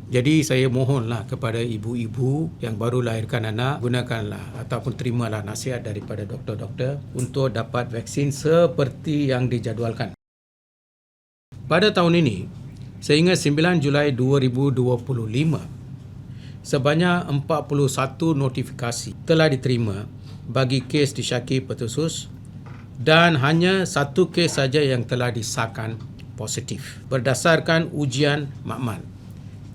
Jadi saya mohonlah kepada ibu-ibu yang baru lahirkan anak, gunakanlah ataupun terimalah nasihat daripada doktor-doktor untuk dapat vaksin seperti yang dijadualkan. Pada tahun ini, sehingga 9 Julai 2025, sebanyak 41 notifikasi telah diterima bagi kes disyaki pertusus dan hanya satu kes saja yang telah disahkan positif berdasarkan ujian makmal.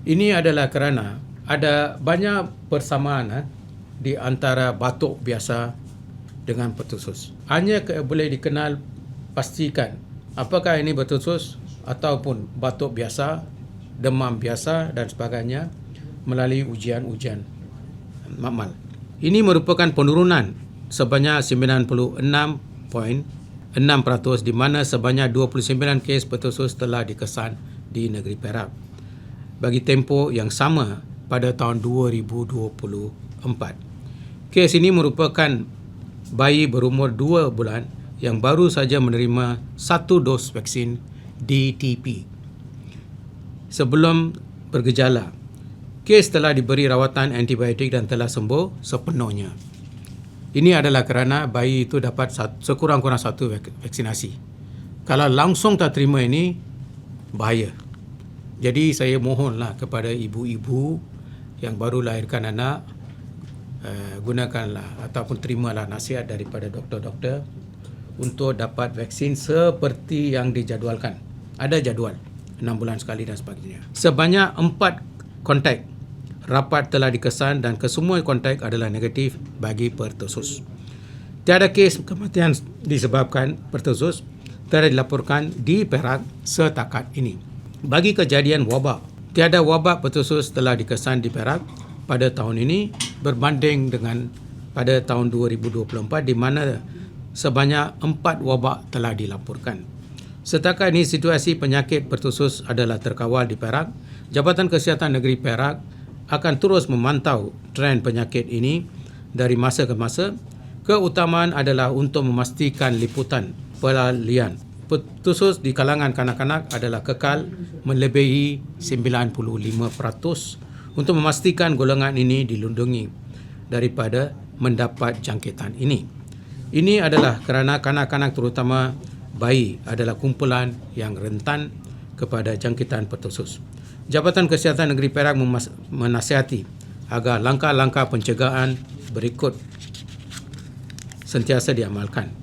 Ini adalah kerana ada banyak persamaan di antara batuk biasa dengan pertusus. Hanya boleh dikenal pastikan apakah ini pertusus ataupun batuk biasa, demam biasa dan sebagainya melalui ujian-ujian makmal. Ini merupakan penurunan sebanyak 96.6% di mana sebanyak 29 kes pertusus telah dikesan di negeri Perak bagi tempoh yang sama pada tahun 2024. Kes ini merupakan bayi berumur 2 bulan yang baru saja menerima 1 dos vaksin DTP. Sebelum bergejala, kes telah diberi rawatan antibiotik dan telah sembuh sepenuhnya. Ini adalah kerana bayi itu dapat sekurang-kurang 1 vaksinasi. Kalau langsung tak terima ini, bahaya. Jadi saya mohonlah kepada ibu-ibu yang baru lahirkan anak, gunakanlah ataupun terimalah nasihat daripada doktor-doktor untuk dapat vaksin seperti yang dijadualkan. Ada jadual, 6 bulan sekali dan sebagainya. Sebanyak 4 kontak rapat telah dikesan dan kesemua kontak adalah negatif bagi pertusus. Tiada kes kematian disebabkan pertusus telah dilaporkan di Perak setakat ini. Bagi kejadian wabak, tiada wabak pertusus telah dikesan di Perak pada tahun ini berbanding dengan pada tahun 2024 di mana sebanyak 4 wabak telah dilaporkan. Setakat ini situasi penyakit pertusus adalah terkawal di Perak. Jabatan Kesihatan Negeri Perak akan terus memantau trend penyakit ini dari masa ke masa. Keutamaan adalah untuk memastikan liputan pelalian pertusus di kalangan kanak-kanak adalah kekal melebihi 95% untuk memastikan golongan ini dilindungi daripada mendapat jangkitan ini. Ini adalah kerana kanak-kanak terutama bayi adalah kumpulan yang rentan kepada jangkitan pertusus. Jabatan Kesihatan Negeri Perak menasihati agar langkah-langkah pencegahan berikut sentiasa diamalkan.